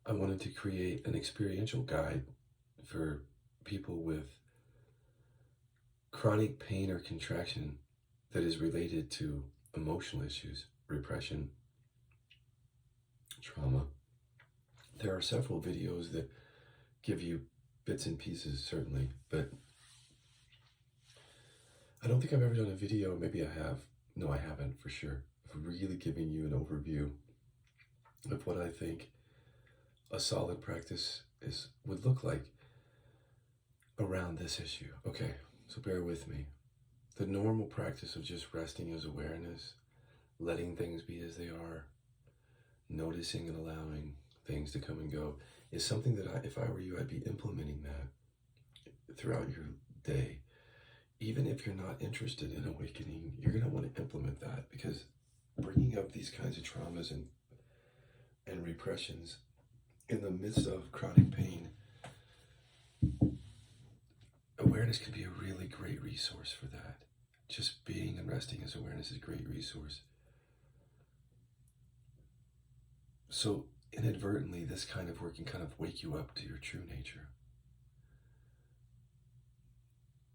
I wanted to create an experiential guide for people with chronic pain or contraction that is related to emotional issues, repression, trauma. There are several videos that give you bits and pieces, certainly, but I don't think I've ever done a video, maybe I have. No, I haven't for sure, of really giving you an overview of what I think a solid practice would look like around this issue. Okay, so bear with me. The normal practice of just resting as awareness, letting things be as they are, noticing and allowing things to come and go, is something that if I were you, I'd be implementing that throughout your day. Even if you're not interested in awakening, you're going to want to implement that, because bringing up these kinds of traumas and repressions in the midst of chronic pain, awareness can be a really great resource for that. Just being and resting as awareness is a great resource. So inadvertently, this kind of work can kind of wake you up to your true nature.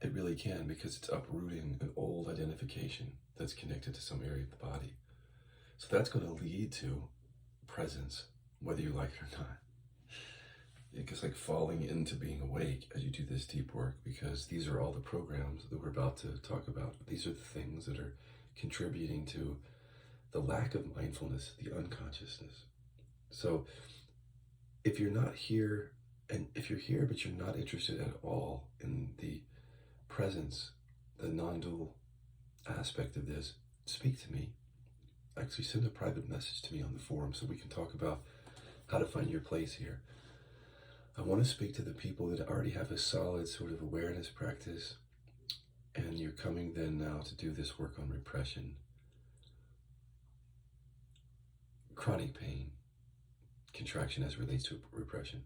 It really can, because it's uprooting an old identification that's connected to some area of the body. So that's going to lead to presence, whether you like it or not. It's like falling into being awake as you do this deep work, because these are all the programs that we're about to talk about. These are the things that are contributing to the lack of mindfulness, the unconsciousness. So if you're not here, and if you're here but you're not interested at all in the presence, the non-dual aspect of this, speak to me. Actually, send a private message to me on the forum so we can talk about how to find your place here. I want to speak to the people that already have a solid sort of awareness practice, and you're coming then now to do this work on repression, chronic pain, contraction as it relates to repression.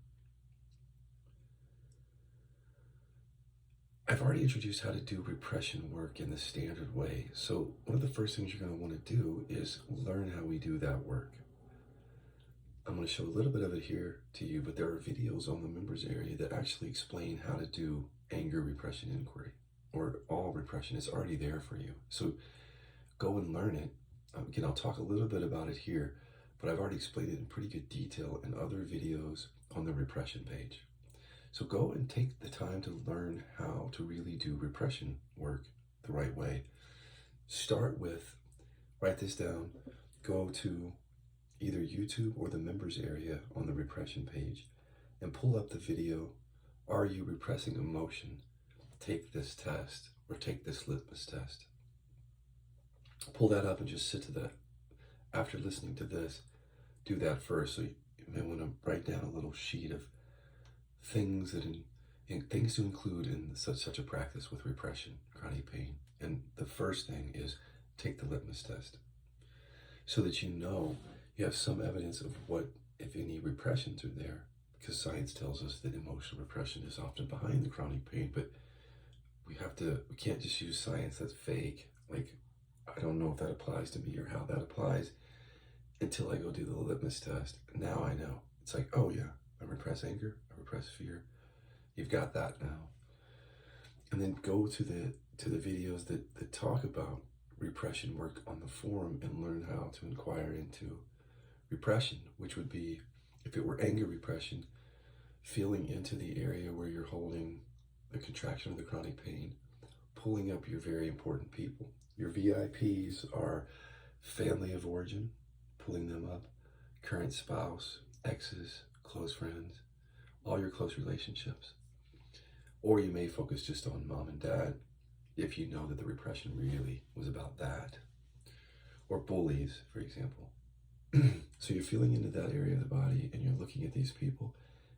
I've already introduced how to do repression work in the standard way. So one of the first things you're going to want to do is learn how we do that work. I'm going to show a little bit of it here to you, but there are videos on the members area that actually explain how to do anger repression inquiry, or all repression is already there for you. So go and learn it. Again, I'll talk a little bit about it here, but I've already explained it in pretty good detail in other videos on the repression page. So go and take the time to learn how to really do repression work the right way. Start with, write this down, go to either YouTube or the members area on the repression page and pull up the video, Are You Repressing Emotion? Take this test, or take this litmus test. Pull that up and just sit to that. After listening to this, do that first. So you may want to write down a little sheet of things that things to include in such a practice with repression, chronic pain. And the first thing is take the litmus test, so that you know you have some evidence of what, if any, repressions are there. Because science tells us that emotional repression is often behind the chronic pain, but we can't just use science that's fake. Like, I don't know if that applies to me or how that applies until I go do the litmus test. Now I know. It's like, oh yeah, I repress anger, I repress fear. You've got that now. And then go to the videos that talk about repression work on the forum and learn how to inquire into repression, which would be, if it were anger repression, feeling into the area where you're holding the contraction of the chronic pain, pulling up your very important people. Your VIPs are family of origin, pulling them up, current spouse, exes, close friends, all your close relationships. Or you may focus just on mom and dad, if you know that the repression really was about that. Or bullies, for example. So you're feeling into that area of the body and you're looking at these people,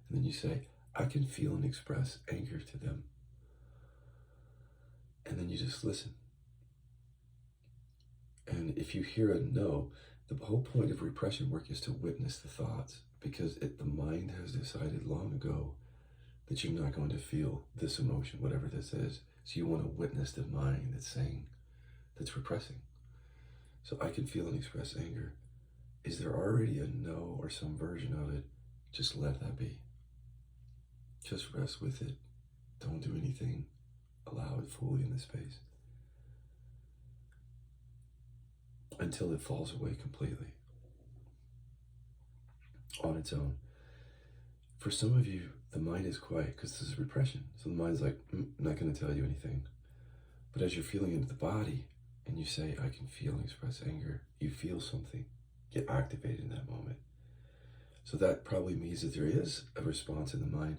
and then you say, I can feel and express anger to them. And then you just listen. And if you hear a no, the whole point of repression work is to witness the thoughts, because the mind has decided long ago that you're not going to feel this emotion, whatever this is. So you want to witness the mind that's repressing. So I can feel and express anger. Is there already a no or some version of it Just let that be. Just rest with it. Don't do anything. Allow it fully in the space until it falls away completely on its own. For some of you, the mind is quiet because this is repression. So the mind's like, I'm not going to tell you anything. But as you're feeling into the body and you say, I can feel and express anger, you feel something get activated in that moment. So that probably means that there is a response in the mind.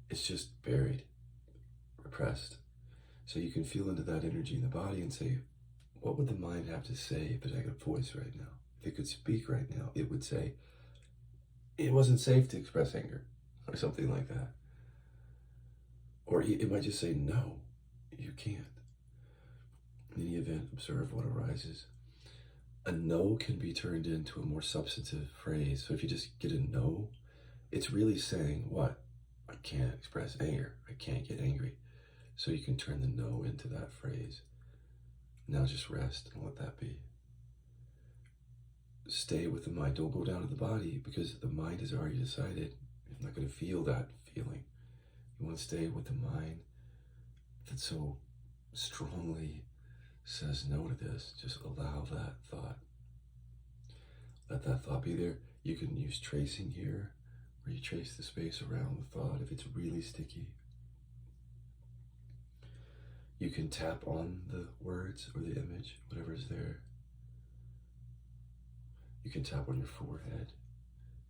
It's just buried, repressed. So you can feel into that energy in the body and say, what would the mind have to say if it had a voice right now? If it could speak right now, it would say, it wasn't safe to express anger, or something like that. Or it might just say, no, you can't. In any event, observe what arises. A no can be turned into a more substantive phrase. So if you just get a no, it's really saying what? I can't express anger. I can't get angry. So you can turn the no into that phrase. Now just rest and let that be. Stay with the mind. Don't go down to the body because the mind has already decided you're not going to feel that feeling. You want to stay with the mind that so strongly says no to this. Just allow that thought. Let that thought be there. You can use tracing here, where you trace the space around the thought if it's really sticky. You can tap on the words or the image, whatever is there. You can tap on your forehead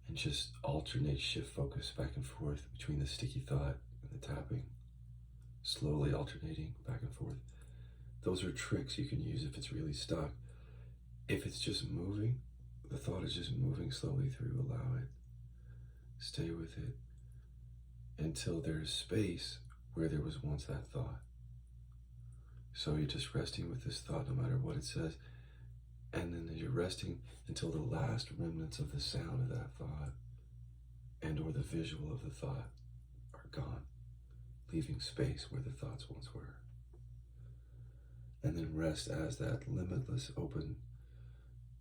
and just alternate, shift focus back and forth between the sticky thought and the tapping, slowly alternating back and forth. Those are tricks you can use if it's really stuck. If it's just moving, the thought is just moving slowly through, allow it. Stay with it until there's space where there was once that thought. So you're just resting with this thought no matter what it says. And then as you're resting until the last remnants of the sound of that thought and or the visual of the thought are gone, leaving space where the thoughts once were. And then rest as that limitless, open,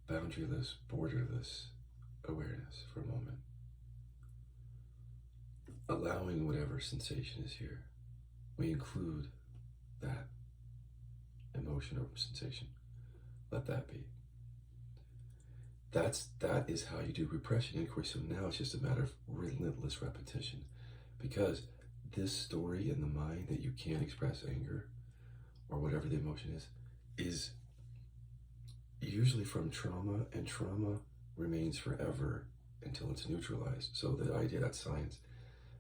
boundaryless, borderless awareness for a moment. Allowing whatever sensation is here. We include that emotion or sensation. Let that be. That is how you do repression inquiry. So now it's just a matter of relentless repetition, because this story in the mind that you can't express anger or whatever the emotion is usually from trauma, and trauma remains forever until it's neutralized. So the idea, that's science.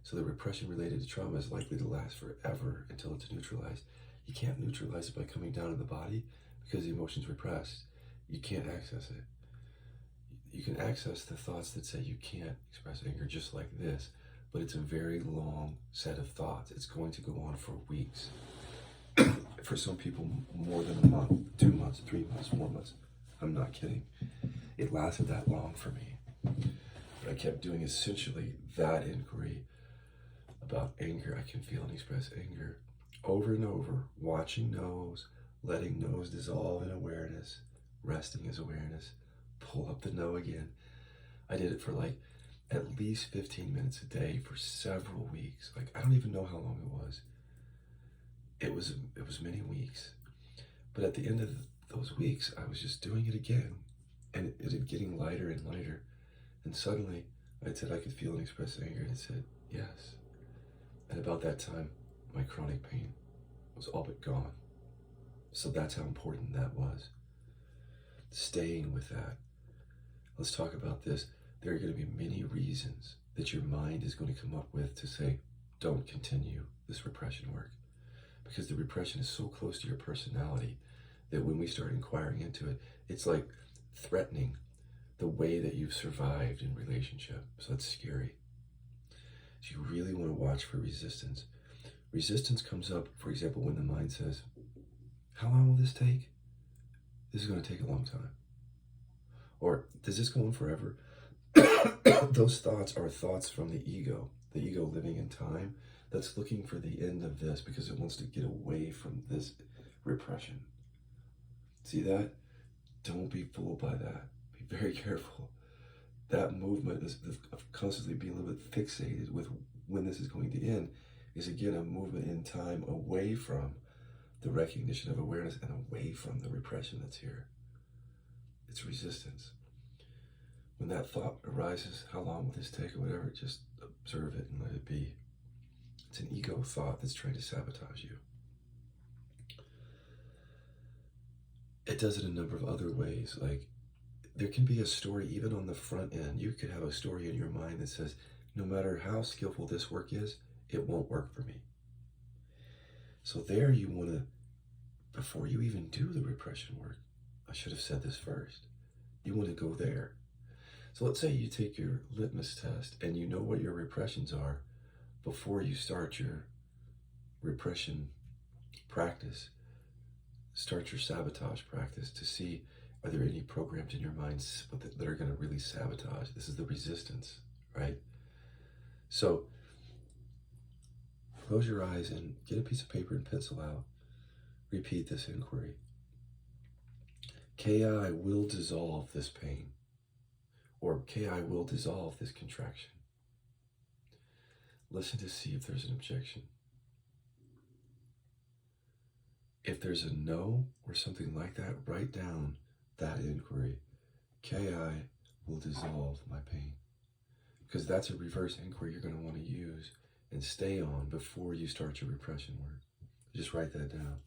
So the repression related to trauma is likely to last forever until it's neutralized. You can't neutralize it by coming down in the body because the emotion's repressed. You can't access it. You can access the thoughts that say you can't express anger just like this, but it's a very long set of thoughts. It's going to go on for weeks. For some people, more than a month, 2 months, 3 months, 4 months. I'm not kidding. It lasted that long for me. But I kept doing essentially that inquiry about anger. I can feel and express anger over and over, watching no's, letting no's dissolve in awareness, resting as awareness, pull up the no again. I did it for like at least 15 minutes a day for several weeks. Like, I don't even know how long it was. It was many weeks. But at the end of those weeks, I was just doing it again, and it was getting lighter and lighter. And suddenly I said I could feel and express anger, and it said yes. And about that time, my chronic pain was all but gone. So that's how important that was. Staying with that. Let's talk about this. There are going to be many reasons that your mind is going to come up with to say, don't continue this repression work. Because the repression is so close to your personality that when we start inquiring into it, it's like threatening the way that you've survived in relationship. So that's scary. So you really want to watch for resistance. Resistance comes up, for example, when the mind says, how long will this take? This is going to take a long time. Or does this go on forever? Those thoughts are thoughts from the ego living in time, that's looking for the end of this because it wants to get away from this repression. See that? Don't be fooled by that. Be very careful. that movement of constantly being a little bit fixated with when this is going to end is again a movement in time away from the recognition of awareness and away from the repression that's here. It's resistance. When that thought arises, how long will this take or whatever, just observe it and let it be. It's an ego thought that's trying to sabotage you. It does it in a number of other ways. Like, there can be a story even on the front end. You could have a story in your mind that says, no matter how skillful this work is, it won't work for me. So there you want to, before you even do the repression work, I should have said this first, you want to go there. So let's say you take your litmus test and you know what your repressions are before you start your repression practice. Start your sabotage practice to see, are there any programs in your mind that are going to really sabotage? This is the resistance, right? So close your eyes and get a piece of paper and pencil out. Repeat this inquiry. Ki will dissolve this pain, or Ki will dissolve this contraction. Listen to see if there's an objection. If there's a no or something like that, write down that inquiry. Ki will dissolve my pain. Because that's a reverse inquiry you're going to want to use and stay on before you start your repression work. Just write that down.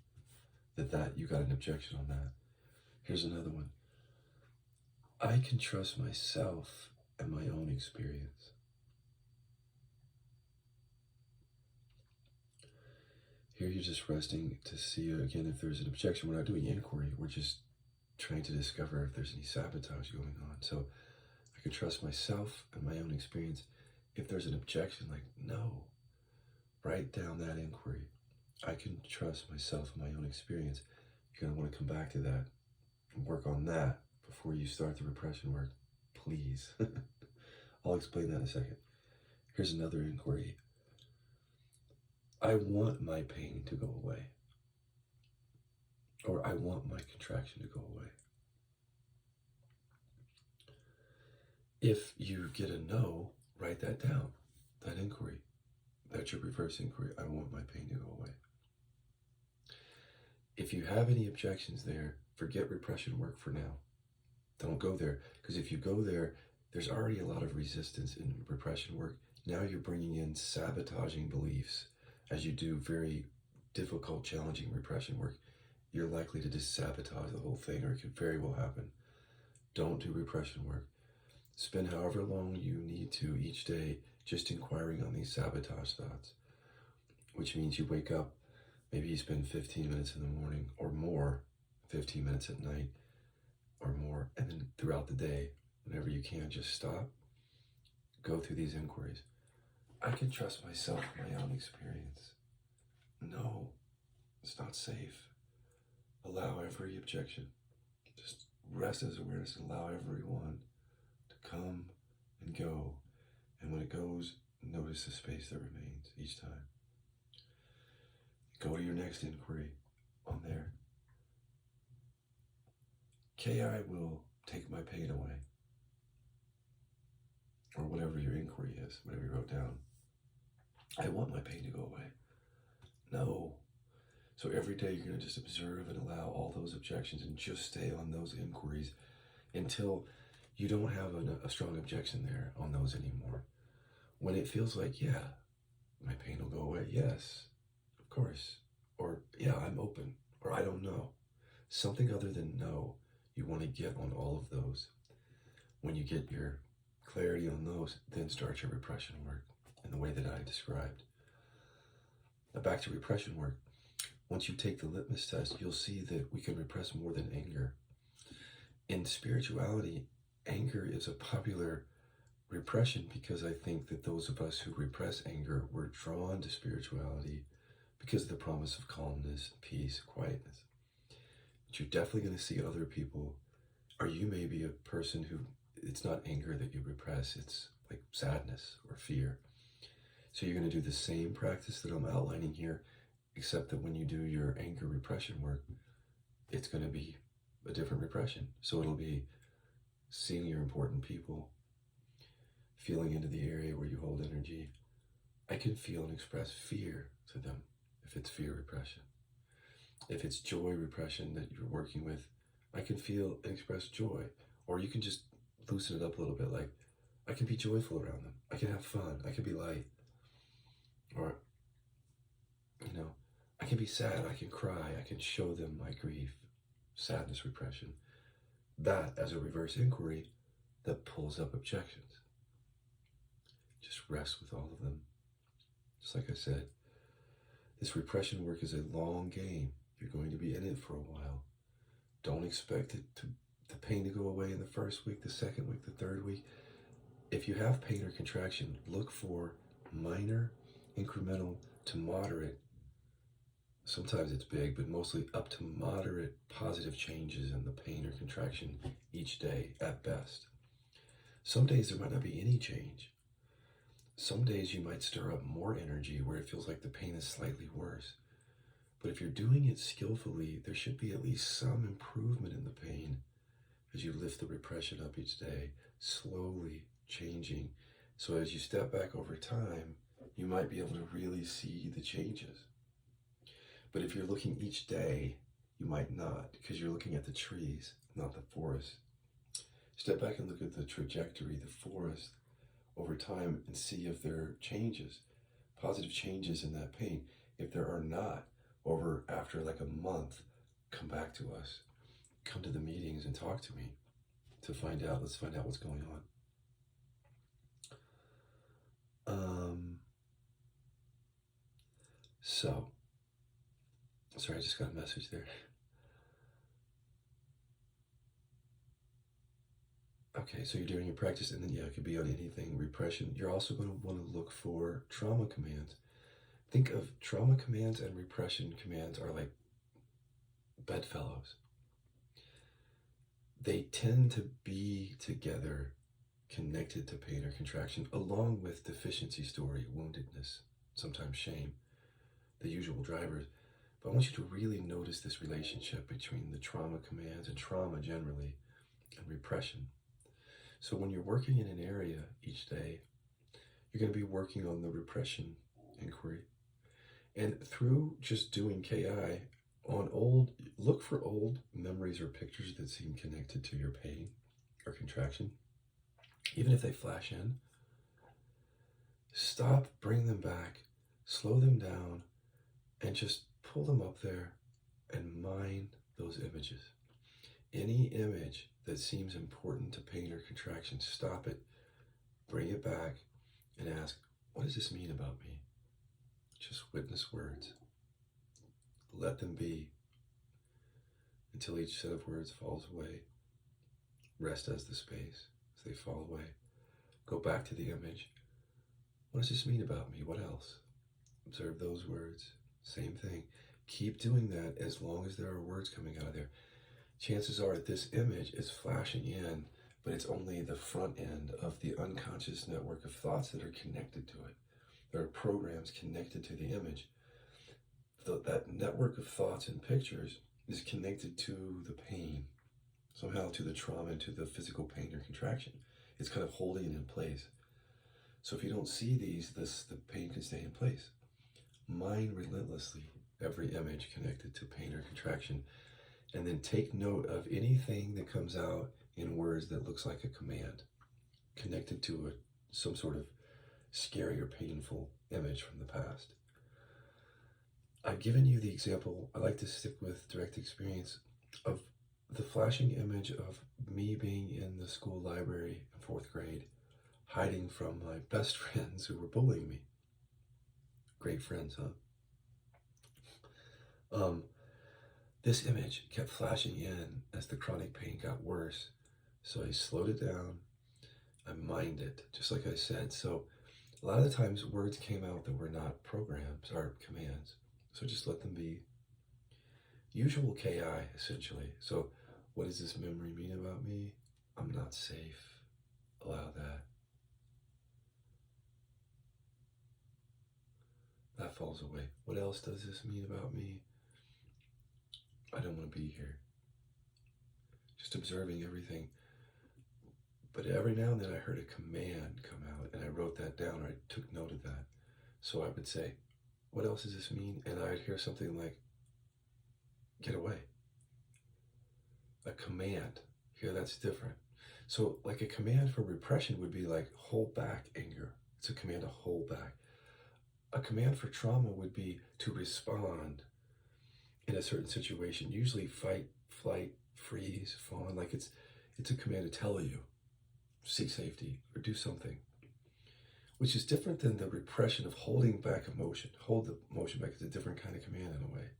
That you got an objection on that. Here's another one. I can trust myself and my own experience. Here you're just resting to see, again, if there's an objection. We're not doing inquiry. We're just trying to discover if there's any sabotage going on. So I can trust myself and my own experience. If there's an objection, like, no, write down that inquiry. I can trust myself and my own experience. You're going to want to come back to that and work on that before you start the repression work, please. I'll explain that in a second. Here's another inquiry. I want my pain to go away. Or I want my contraction to go away. If you get a no, write that down, that inquiry. That's your reverse inquiry. I want my pain to go away. If you have any objections there, forget repression work for now. Don't go there, because if you go there, there's already a lot of resistance in repression work. Now you're bringing in sabotaging beliefs. As you do very difficult, challenging repression work, you're likely to just sabotage the whole thing, or it could very well happen. Don't do repression work. Spend however long you need to each day just inquiring on these sabotage thoughts, which means you wake up, maybe you spend 15 minutes in the morning or more, 15 minutes at night or more, and then throughout the day, whenever you can, just stop, go through these inquiries. I can trust myself, my own experience. No, it's not safe. Allow every objection. Just rest as awareness and allow everyone to come and go. And when it goes, notice the space that remains each time. Go to your next inquiry on there. Ki will take my pain away. Or whatever your inquiry is, whatever you wrote down. I want my pain to go away. No. So every day you're going to just observe and allow all those objections and just stay on those inquiries until you don't have a strong objection there on those anymore. When it feels like, yeah, my pain will go away. Yes, of course. Or, yeah, I'm open. Or, I don't know. Something other than no, you want to get on all of those. When you get your clarity on those, then start your repression work in the way that I described. Now back to repression work. Once you take the litmus test, you'll see that we can repress more than anger. In spirituality, anger is a popular repression because I think that those of us who repress anger were drawn to spirituality because of the promise of calmness, peace, quietness. But you're definitely going to see other people, or you may be a person who, it's not anger that you repress, it's like sadness or fear. So you're going to do the same practice that I'm outlining here, except that when you do your anger repression work, it's going to be a different repression. So it'll be seeing your important people, feeling into the area where you hold energy. I can feel and express fear to them if it's fear repression. If it's joy repression that you're working with, I can feel and express joy. Or you can just loosen it up a little bit, like I can be joyful around them. I can have fun. I can be light. Or, I can be sad. I can cry. I can show them my grief, sadness, repression. That as a reverse inquiry that pulls up objections. Just rest with all of them. Just like I said, this repression work is a long game. You're going to be in it for a while. Don't expect the pain to go away in the first week, the second week, the third week. If you have pain or contraction, look for minor, incremental to moderate. Sometimes it's big, but mostly up to moderate positive changes in the pain or contraction each day at best. Some days there might not be any change. Some days you might stir up more energy where it feels like the pain is slightly worse. But if you're doing it skillfully, there should be at least some improvement in the pain as you lift the repression up each day, slowly changing. So as you step back over time, you might be able to really see the changes. But if you're looking each day, you might not, because you're looking at the trees, not the forest. Step back and look at the trajectory, the forest, over time, and see if there are changes, positive changes in that pain. If there are not, after like a month, come back to us. Come to the meetings and talk to me to find out. Let's find out what's going on. Sorry, I just got a message there. Okay, so you're doing your practice, and then it could be on anything, repression. You're also going to want to look for trauma commands. Think of trauma commands and repression commands are like bedfellows. They tend to be together, connected to pain or contraction, along with deficiency story, woundedness, sometimes shame, the usual drivers. But I want you to really notice this relationship between the trauma commands and trauma generally and repression. So when you're working in an area each day, you're going to be working on the repression inquiry. And through just doing KI, look for old memories or pictures that seem connected to your pain or contraction. Even if they flash in, stop, bring them back, slow them down, and just pull them up there and mine those images. Any image that seems important to pain or contraction, stop it, bring it back, and ask, what does this mean about me? Just witness words. Let them be until each set of words falls away. Rest as the space as they fall away. Go back to the image. What does this mean about me? What else? Observe those words. Same thing. Keep doing that as long as there are words coming out of there. Chances are this image is flashing in, but it's only the front end of the unconscious network of thoughts that are connected to it. There are programs connected to the image. That network of thoughts and pictures is connected to the pain, somehow to the trauma, to the physical pain or contraction. It's kind of holding it in place. So if you don't see these, the pain can stay in place. Mine relentlessly every image connected to pain or contraction, and then take note of anything that comes out in words that looks like a command, connected to some sort of scary or painful image from the past. I've given you the example, I like to stick with direct experience, of the flashing image of me being in the school library in 4th grade, hiding from my best friends who were bullying me. Great friends, huh? This image kept flashing in as the chronic pain got worse. So I slowed it down. I mined it, just like I said. So a lot of the times words came out that were not programs or commands. So just let them be. Usual KI, essentially. So what does this memory mean about me? I'm not safe. Allow that. That falls away. What else does this mean about me? I don't want to be here. Just observing everything. But every now and then I heard a command come out, and I wrote that down, or I took note of that. So I would say, what else does this mean? And I'd hear something like, get away. A command. Here, that's different. So, like a command for repression would be like, hold back anger. It's a command to hold back. A command for trauma would be to respond in a certain situation, usually fight, flight, freeze, fawn. Like it's a command to tell you, seek safety or do something, which is different than the repression of holding back emotion. Hold the emotion back is a different kind of command in a way.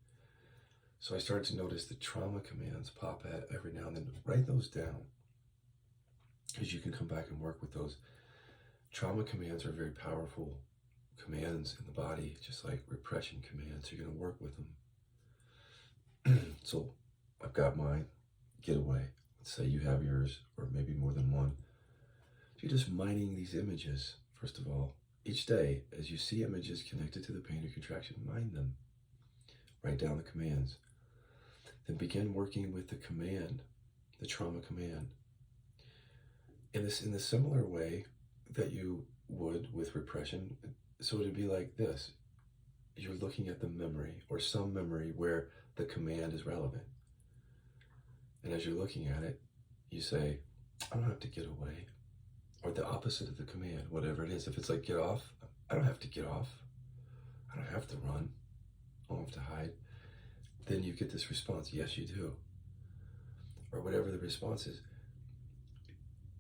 So I started to notice the trauma commands pop at every now and then. Write those down, because you can come back and work with those. Trauma commands are very powerful commands in the body, just like repression commands. You're going to work with them. So I've got mine. Get away. Let's say you have yours, or maybe more than one. So you're just mining these images, first of all. Each day, as you see images connected to the pain or contraction, mine them. Write down the commands. Then begin working with the command, the trauma command. In the similar way that you would with repression. So it'd be like this. You're looking at the memory, or some memory where the command is relevant. And as you're looking at it, you say, I don't have to get away. Or the opposite of the command, whatever it is. If it's like, get off, I don't have to get off. I don't have to run. I don't have to hide. Then you get this response, yes, you do. Or whatever the response is.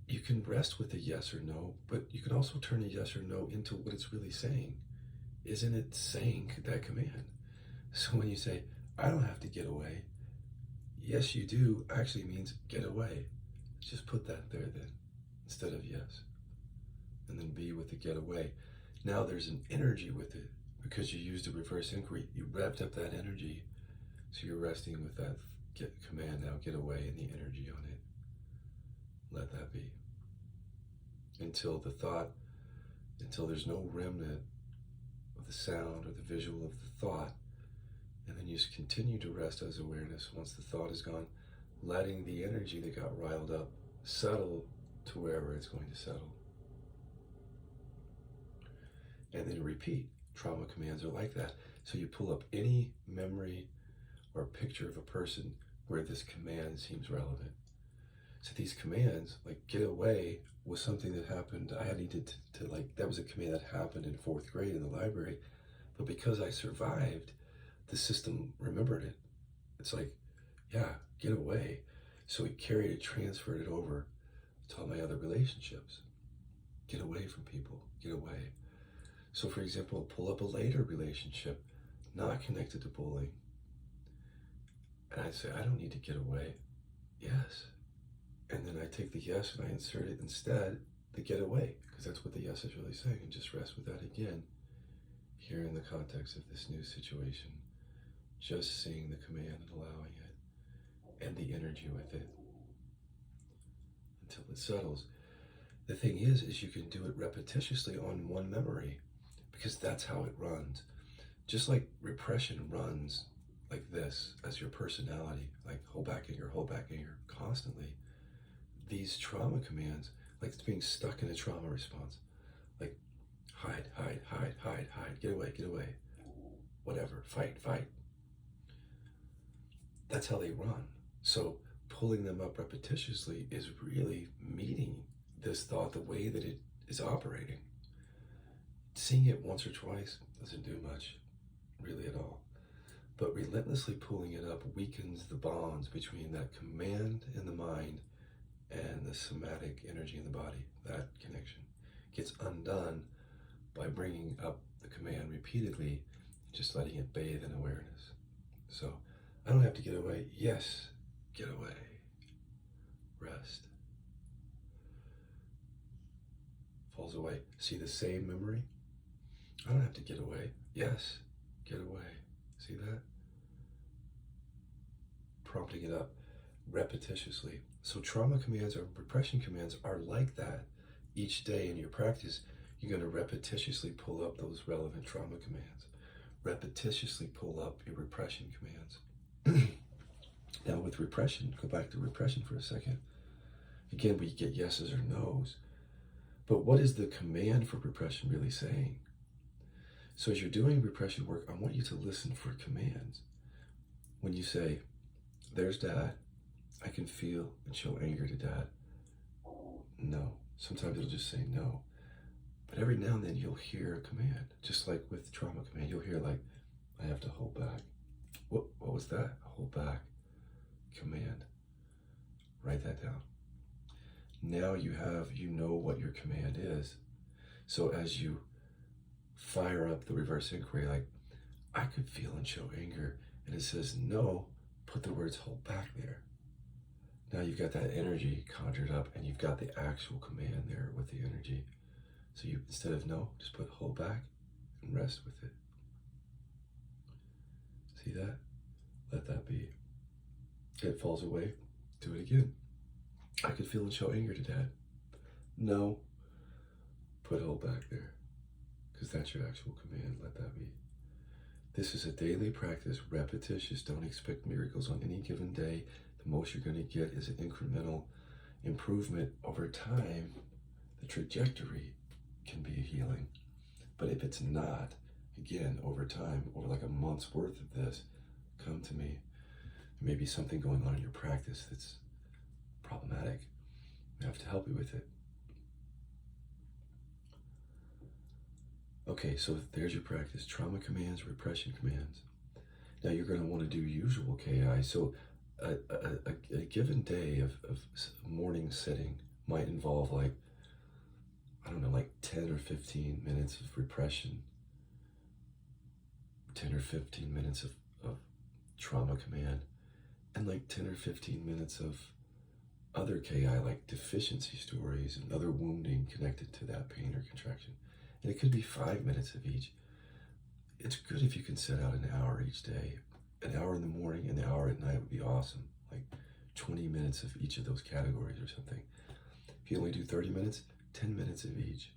You can rest with a yes or no, but you can also turn a yes or no into what it's really saying. Isn't it saying that command? So when you say, I don't have to get away, yes, you do actually means get away. Just put that there then, instead of yes. And then be with the get away. Now there's an energy with it, because you used a reverse inquiry. You revved up that energy. So you're resting with that command now, get away, and the energy on it. Let that be. Until there's no remnant of the sound or the visual of the thought. And then you just continue to rest as awareness. Once the thought is gone, letting the energy that got riled up settle to wherever it's going to settle. And then repeat. Trauma commands are like that. So you pull up any memory or picture of a person where this command seems relevant. So these commands, like get away, was something that happened. I needed to that was a command that happened in 4th grade in the library. But because I survived, the system remembered it. It's like, yeah, get away. So it carried it, transferred it over to all my other relationships. Get away from people, get away. So for example, pull up a later relationship, not connected to bullying. And I say, I don't need to get away. Yes. And then I take the yes and I insert it instead, the get away, because that's what the yes is really saying. And just rest with that again, here in the context of this new situation. Just seeing the command and allowing it, and the energy with it, until it settles. The thing is you can do it repetitiously on one memory, because that's how it runs. Just like repression runs like this as your personality, like hold back anger constantly. These trauma commands, like it's being stuck in a trauma response, like hide, get away, whatever, fight. That's how they run. So pulling them up repetitiously is really meeting this thought the way that it is operating. Seeing it once or twice doesn't do much, really at all. But relentlessly pulling it up weakens the bonds between that command in the mind and the somatic energy in the body. That connection gets undone by bringing up the command repeatedly, just letting it bathe in awareness. So I don't have to get away. Yes, get away. Rest. Falls away. See the same memory? I don't have to get away. Yes, get away. See that? Prompting it up repetitiously. So trauma commands or repression commands are like that. Each day in your practice, you're going to repetitiously pull up those relevant trauma commands. Repetitiously pull up your repression commands. Now with repression, go back to repression for a second. Again, we get yeses or nos. But what is the command for repression really saying? So as you're doing repression work, I want you to listen for commands. When you say, there's dad, I can feel and show anger to dad. No. Sometimes it'll just say no. But every now and then you'll hear a command, just like with trauma command. You'll hear like, I have to hold back. What was that? Hold back. Command. Write that down. Now you know what your command is. So as you fire up the reverse inquiry, like, I could feel and show anger, and it says no, put the words hold back there. Now you've got that energy conjured up, and you've got the actual command there with the energy. So you, instead of no, just put hold back and rest with it. See that? Let that be. It falls away. Do it again. I could feel and show anger to dad. No. Put hold back there. Because that's your actual command. Let that be. This is a daily practice, repetitious. Don't expect miracles on any given day. The most you're going to get is an incremental improvement over time. The trajectory can be a healing. But if it's not, again, over time, over like a month's worth of this, come to me. There may be something going on in your practice that's problematic. I have to help you with it. Okay, so there's your practice. Trauma commands, repression commands. Now you're going to want to do usual KI. So a given day of morning sitting might involve like, I don't know, like 10 or 15 minutes of repression, 10 or 15 minutes of trauma command, and like 10 or 15 minutes of other KI, like deficiency stories and other wounding connected to that pain or contraction. And it could be 5 minutes of each. It's good if you can set out an hour each day. An hour in the morning and an hour at night would be awesome. Like 20 minutes of each of those categories or something. If you only do 30 minutes, 10 minutes of each.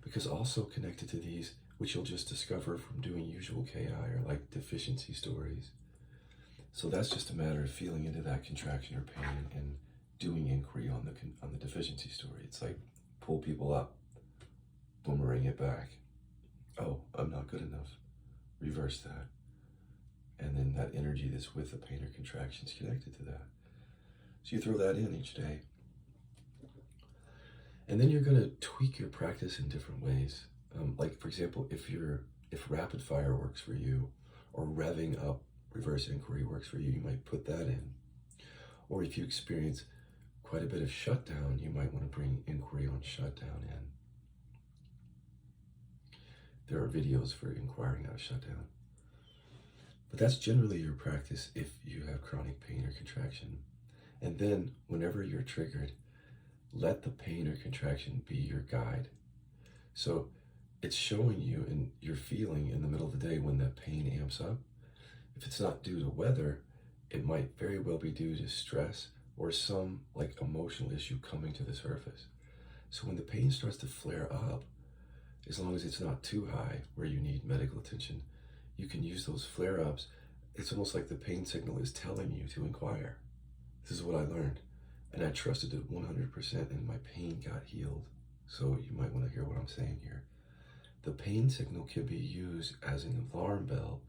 Because also connected to these, which you'll just discover from doing usual KI, are like deficiency stories. So that's just a matter of feeling into that contraction or pain and doing inquiry on the deficiency story. It's like pull people up, boomerang it back. Oh, I'm not good enough. Reverse that. And then that energy that's with the pain or contraction is connected to that. So you throw that in each day. And then you're going to tweak your practice in different ways. Like, for example, if rapid fire works for you, or revving up reverse inquiry works for you, you might put that in. Or if you experience quite a bit of shutdown, you might want to bring inquiry on shutdown in. There are videos for inquiring out of shutdown. But that's generally your practice if you have chronic pain or contraction. And then whenever you're triggered, let the pain or contraction be your guide. So it's showing you and you're feeling in the middle of the day when that pain amps up. If it's not due to weather, it might very well be due to stress or some like emotional issue coming to the surface. So when the pain starts to flare up, as long as it's not too high where you need medical attention, you can use those flare-ups. It's almost like the pain signal is telling you to inquire. This is what I learned. And I trusted it 100% and my pain got healed. So you might want to hear what I'm saying here. The pain signal can be used as an alarm bell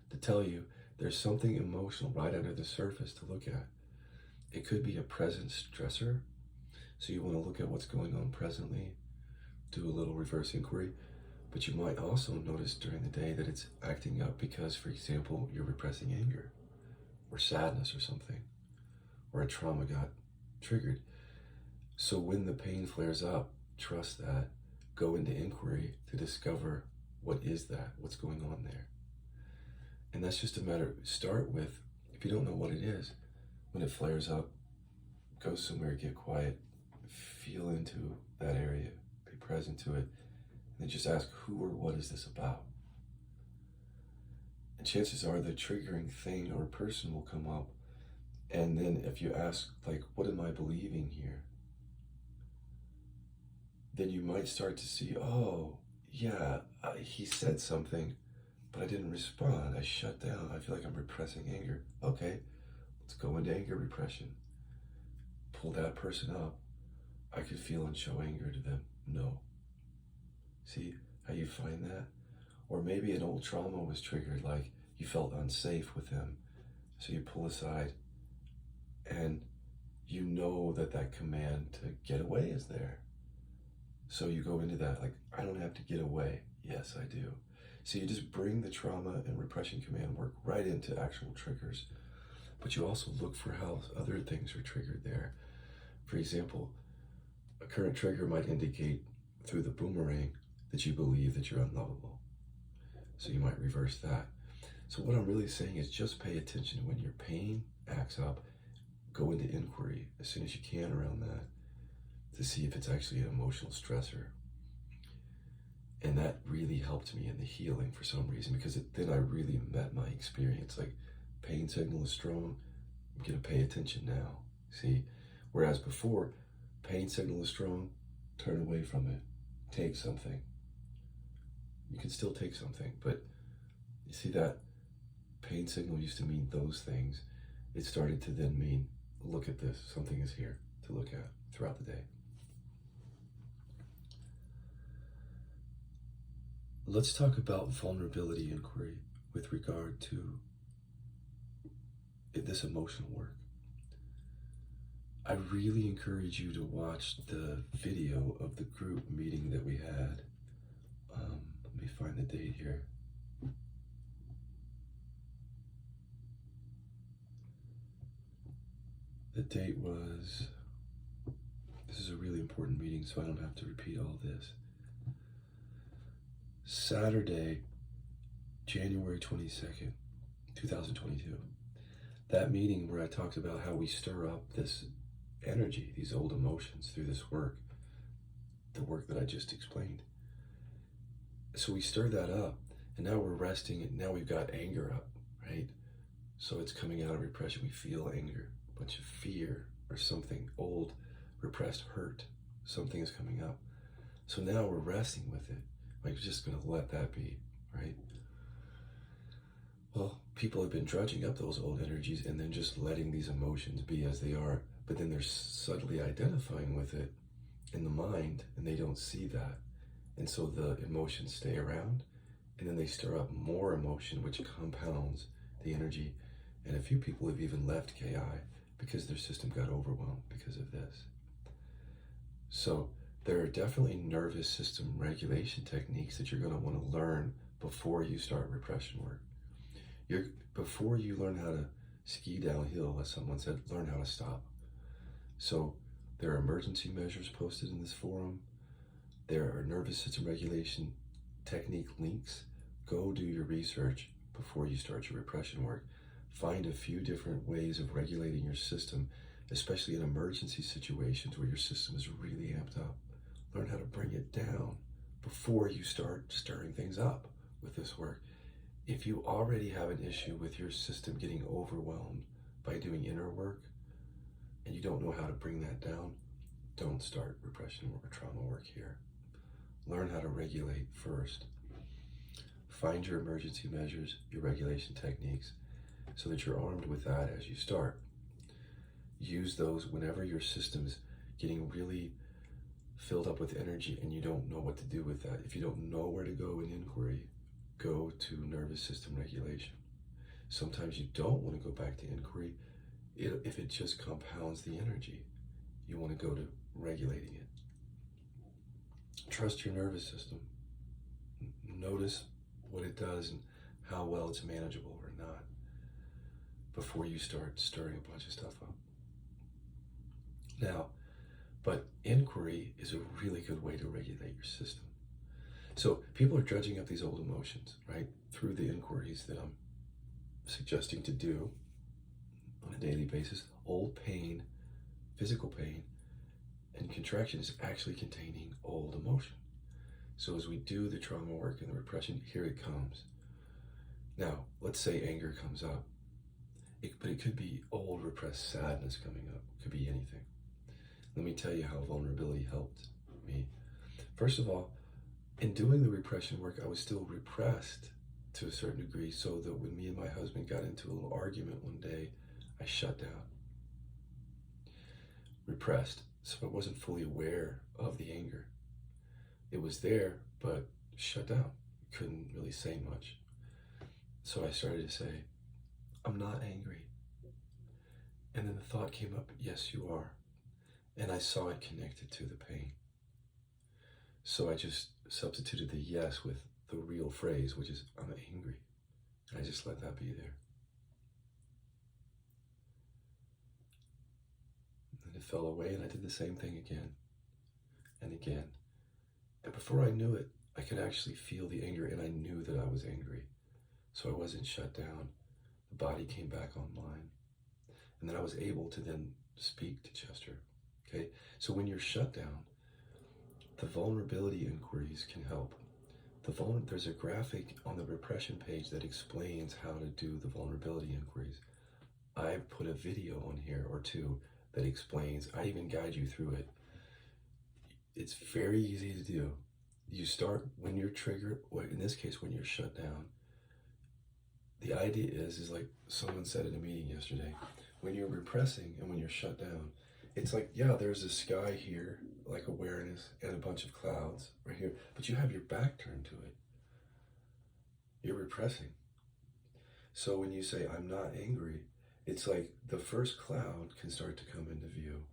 to tell you there's something emotional right under the surface to look at. It could be a present stressor. So you want to look at what's going on presently, do a little reverse inquiry. But you might also notice during the day that it's acting up because, for example, you're repressing anger or sadness or something, or a trauma got triggered. So when the pain flares up, trust that, go into inquiry to discover what is that, what's going on there. And that's just a matter, start with, if you don't know what it is, when it flares up, go somewhere, get quiet, feel into that area, be present to it, and then just ask, who or what is this about? And chances are the triggering thing or person will come up. And then if you ask, like, what am I believing here? Then you might start to see, oh, yeah, he said something, but I didn't respond. I shut down. I feel like I'm repressing anger. Okay, let's go into anger repression. pull that person up, I could feel and show anger to them. No. See how you find that? Or maybe an old trauma was triggered, like you felt unsafe with them. So you pull aside and you know that that command to get away is there. So you go into that like, I don't have to get away. Yes, I do. So you just bring the trauma and repression command work right into actual triggers. But you also look for how other things are triggered there. For example, a current trigger might indicate through the boomerang that you believe that you're unlovable. So you might reverse that. So what I'm really saying is just pay attention when your pain acts up. Go into inquiry as soon as you can around that to see if it's actually an emotional stressor. And that really helped me in the healing for some reason, because then I really met my experience. Like, pain signal is strong, I'm gonna pay attention now. See? Whereas before, pain signal is strong, turn away from it, take something. You can still take something, but you see that pain signal used to mean those things. It started to then mean, look at this, something is here to look at throughout the day. Let's talk about vulnerability inquiry with regard to this emotional work. I really encourage you to watch the video of the group meeting that we had. Let me find the date here. The date was, this is a really important meeting, so I don't have to repeat all this. Saturday, January 22nd, 2022. That meeting where I talked about how we stir up this energy, these old emotions through this work, the work that I just explained. So we stir that up, and now we're resting it. Now we've got anger up, right? So it's coming out of repression. We feel anger, a bunch of fear, or something old, repressed hurt. Something is coming up. So now we're resting with it. Like, we're just going to let that be, right? Well, people have been drudging up those old energies and then just letting these emotions be as they are, but then they're subtly identifying with it in the mind, and they don't see that. And so the emotions stay around, and then they stir up more emotion, which compounds the energy. And a few people have even left KI because their system got overwhelmed because of this. So there are definitely nervous system regulation techniques that you're going to want to learn before you start repression work. Before you learn how to ski downhill, as someone said, learn how to stop. So there are emergency measures posted in this forum. There are nervous system regulation technique links. Go do your research before you start your repression work. Find a few different ways of regulating your system, especially in emergency situations where your system is really amped up. Learn how to bring it down before you start stirring things up with this work. If you already have an issue with your system getting overwhelmed by doing inner work, and you don't know how to bring that down, don't start repression or trauma work here. Learn how to regulate first. Find your emergency measures, your regulation techniques, so that you're armed with that as you start. Use those whenever your system's getting really filled up with energy and you don't know what to do with that. If you don't know where to go in inquiry, go to nervous system regulation. Sometimes you don't want to go back to inquiry if it just compounds the energy. You want to go to regulating it. Trust your nervous system. Notice what it does and how well it's manageable or not before you start stirring a bunch of stuff up. Now, but inquiry is a really good way to regulate your system. So people are dredging up these old emotions, right? Through the inquiries that I'm suggesting to do on a daily basis. Old pain, physical pain, and contraction is actually containing old emotion. So as we do the trauma work and the repression, here it comes. Now, let's say anger comes up, but it could be old repressed sadness coming up. It could be anything. Let me tell you how vulnerability helped me. First of all, in doing the repression work, I was still repressed to a certain degree, so that when me and my husband got into a little argument one day, I shut down. repressed, so I wasn't fully aware of the anger. It was there, but shut down. Couldn't really say much. So I started to say, I'm not angry. And then the thought came up, yes, you are. And I saw it connected to the pain. So I just substituted the yes with the real phrase, which is, I'm angry. And I just let that be there. And it fell away, and I did the same thing again and again. And before I knew it, I could actually feel the anger, and I knew that I was angry. So I wasn't shut down. The body came back online. And then I was able to then speak to Chester. Okay? So when you're shut down, the vulnerability inquiries can help. There's a graphic on the repression page that explains how to do the vulnerability inquiries. I put a video on here or two that explains, I even guide you through it. It's very easy to do. You start when you're triggered, or in this case, when you're shut down. The idea is like someone said in a meeting yesterday, when you're repressing and when you're shut down, it's like, yeah, there's a sky here, like awareness, and a bunch of clouds right here, but you have your back turned to it. You're repressing. So when you say, I'm not angry, it's like the first cloud can start to come into view.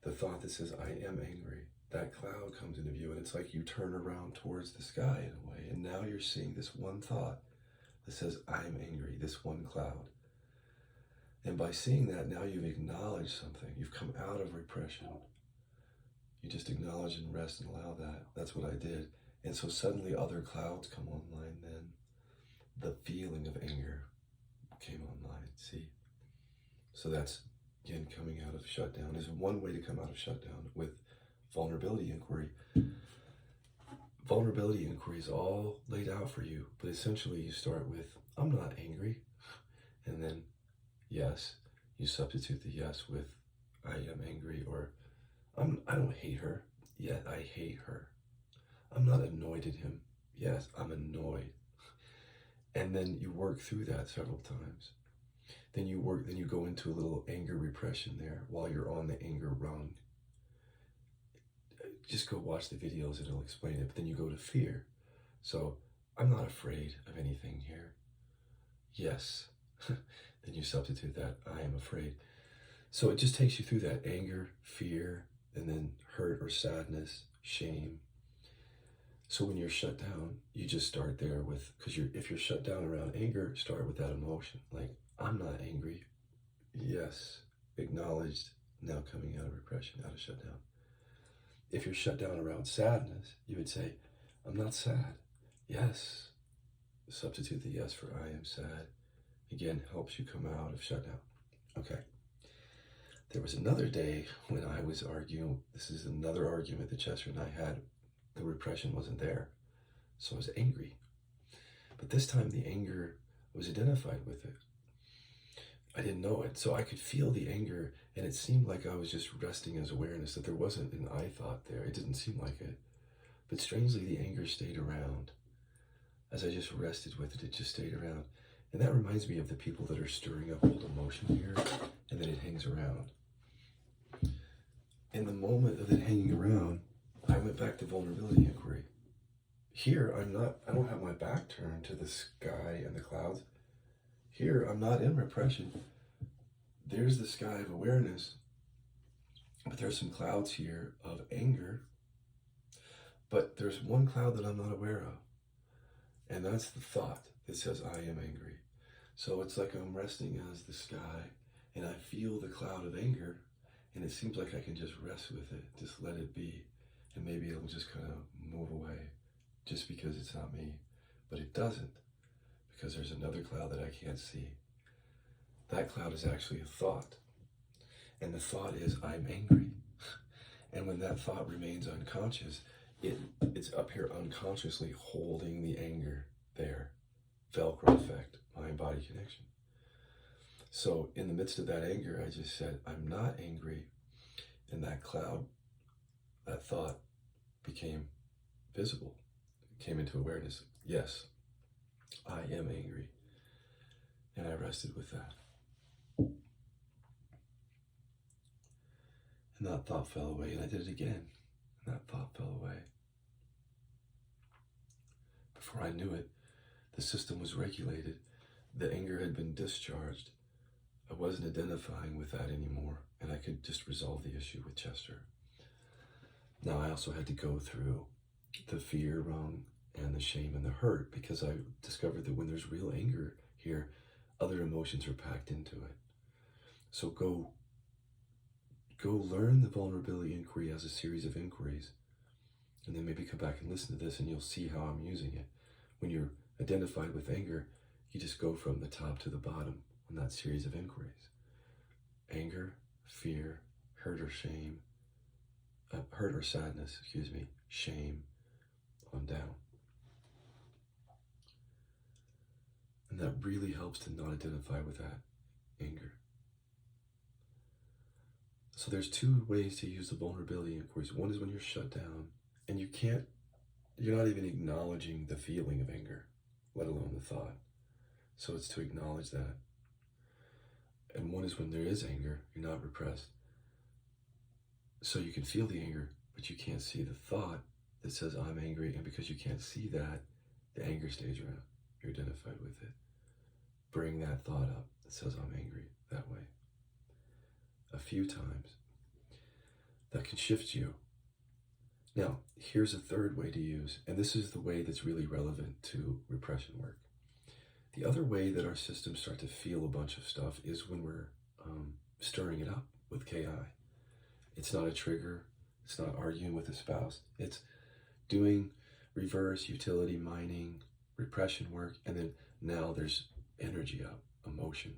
The thought that says, I am angry, that cloud comes into view, and it's like you turn around towards the sky in a way, and now you're seeing this one thought that says, I'm angry, this one cloud. And by seeing that, now you've acknowledged something. You've come out of repression. You just acknowledge and rest and allow that. That's what I did. And so suddenly other clouds come online then. The feeling of anger came online, see? So that's, again, coming out of shutdown is one way to come out of shutdown with vulnerability inquiry. Vulnerability inquiry is all laid out for you, but essentially you start with, I'm not angry. And then, yes, you substitute the yes with, I am angry, or I don't hate her, yet I hate her. I'm not annoyed at him. Yes, I'm annoyed. And then you work through that several times. Then you go into a little anger repression there while you're on the anger rung. Just go watch the videos, it'll explain it. But then you go to fear. So I'm not afraid of anything here. Yes. Then you substitute that, I am afraid. So it just takes you through that anger, fear, and then hurt or sadness, shame. So when you're shut down, you just start there with, because if you're shut down around anger, start with that emotion. Like, I'm not angry. Yes, acknowledged, now coming out of repression, out of shutdown. If you're shut down around sadness, you would say, I'm not sad. Yes, substitute the yes for I am sad. Again, helps you come out of shutdown. Okay. There was another day when I was arguing. This is another argument that Chester and I had. The repression wasn't there. So I was angry. But this time the anger was identified with it. I didn't know it. So I could feel the anger, and it seemed like I was just resting as awareness, that there wasn't an I thought there. It didn't seem like it. But strangely, the anger stayed around. As I just rested with it, it just stayed around. And that reminds me of the people that are stirring up old emotion here, and then it hangs around. In the moment of it hanging around, I went back to vulnerability inquiry. Here, I don't have my back turned to the sky and the clouds. Here, I'm not in repression. There's the sky of awareness, but there's some clouds here of anger, but there's one cloud that I'm not aware of, and that's the thought that says, I am angry. So it's like I'm resting as the sky, and I feel the cloud of anger, and it seems like I can just rest with it, just let it be, and maybe it'll just kind of move away, just because it's not me. But it doesn't, because there's another cloud that I can't see. That cloud is actually a thought, and the thought is, I'm angry. And when that thought remains unconscious, it's up here unconsciously holding the anger there. Velcro effect, mind-body connection. So in the midst of that anger, I just said, I'm not angry. And that cloud, that thought became visible, came into awareness. Yes, I am angry. And I rested with that. And And that thought fell away, and I did it again, and that thought fell away. Before I knew it, the system was regulated. The anger had been discharged. I wasn't identifying with that anymore, and I could just resolve the issue with Chester. Now I also had to go through the fear rung and the shame and the hurt, because I discovered that when there's real anger here, other emotions are packed into it. So go learn the vulnerability inquiry as a series of inquiries, and then maybe come back and listen to this, and you'll see how I'm using it. When you're identified with anger, you just go from the top to the bottom on that series of inquiries. Anger, fear, hurt or shame, hurt or sadness, shame, on down. And that really helps to not identify with that anger. So there's two ways to use the vulnerability inquiries. One is when you're shut down and you're not even acknowledging the feeling of anger, let alone the thought. So it's to acknowledge that. And one is when there is anger, you're not repressed. So you can feel the anger, but you can't see the thought that says, I'm angry. And because you can't see that, the anger stays around. You're identified with it. Bring that thought up that says, I'm angry, that way. A few times. That can shift you. Now, here's a third way to use, and this is the way that's really relevant to repression work. The other way that our systems start to feel a bunch of stuff is when we're stirring it up with KI. It's not a trigger. It's not arguing with a spouse. It's doing reverse utility mining, repression work, and then now there's energy up, emotion.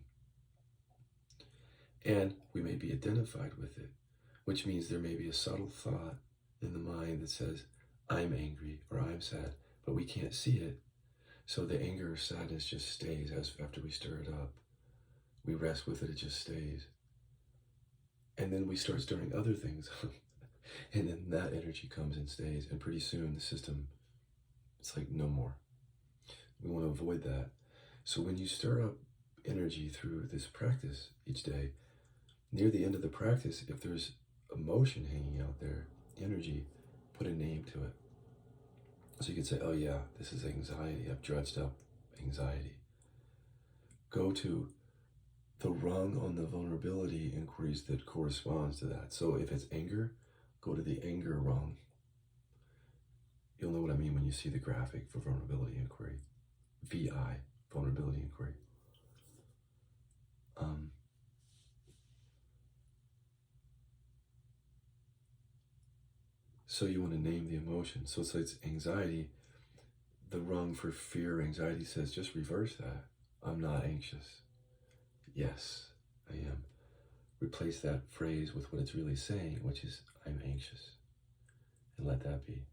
And we may be identified with it, which means there may be a subtle thought in the mind that says, I'm angry or I'm sad, but we can't see it. So the anger or sadness just stays after we stir it up. We rest with it, it just stays. And then we start stirring other things up. And then that energy comes and stays. And pretty soon the system, it's like no more. We want to avoid that. So when you stir up energy through this practice each day, near the end of the practice, if there's emotion hanging out there, energy, put a name to it. So you could say, oh yeah, this is anxiety. I've dredged up anxiety. Go to the rung on the vulnerability inquiries that corresponds to that. So if it's anger, go to the anger rung. You'll know what I mean when you see the graphic for vulnerability inquiry. VI, vulnerability inquiry. So you want to name the emotion. So it's anxiety. The rung for fear, anxiety says, just reverse that. I'm not anxious. Yes, I am. Replace that phrase with what it's really saying, which is, I'm anxious. And let that be.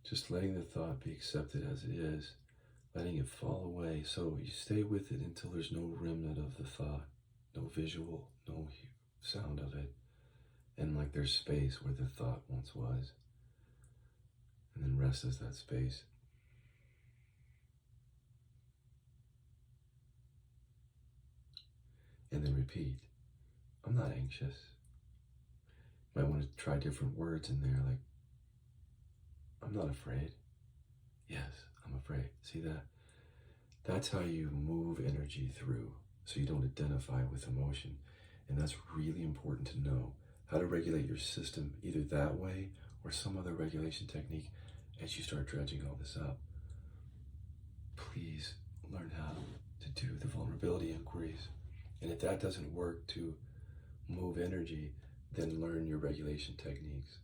Just letting the thought be accepted as it is, letting it fall away. So you stay with it until there's no remnant of the thought, no visual, no sound of it. And like there's space where the thought once was. And then rest as that space. And then repeat, I'm not anxious. You might want to try different words in there, like, I'm not afraid. Yes, I'm afraid. See that? That's how you move energy through, so you don't identify with emotion. And that's really important to know, how to regulate your system either that way or some other regulation technique as you start dredging all this up. Please learn how to do the vulnerability inquiries. And if that doesn't work to move energy, then learn your regulation techniques.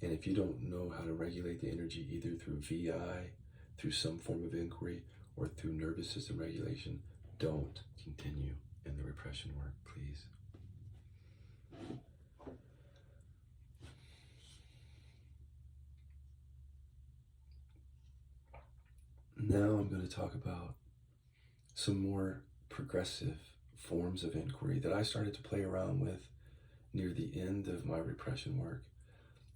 And if you don't know how to regulate the energy either through VI, through some form of inquiry, or through nervous system regulation, don't continue in the repression work, please. Now I'm going to talk about some more progressive forms of inquiry that I started to play around with near the end of my repression work,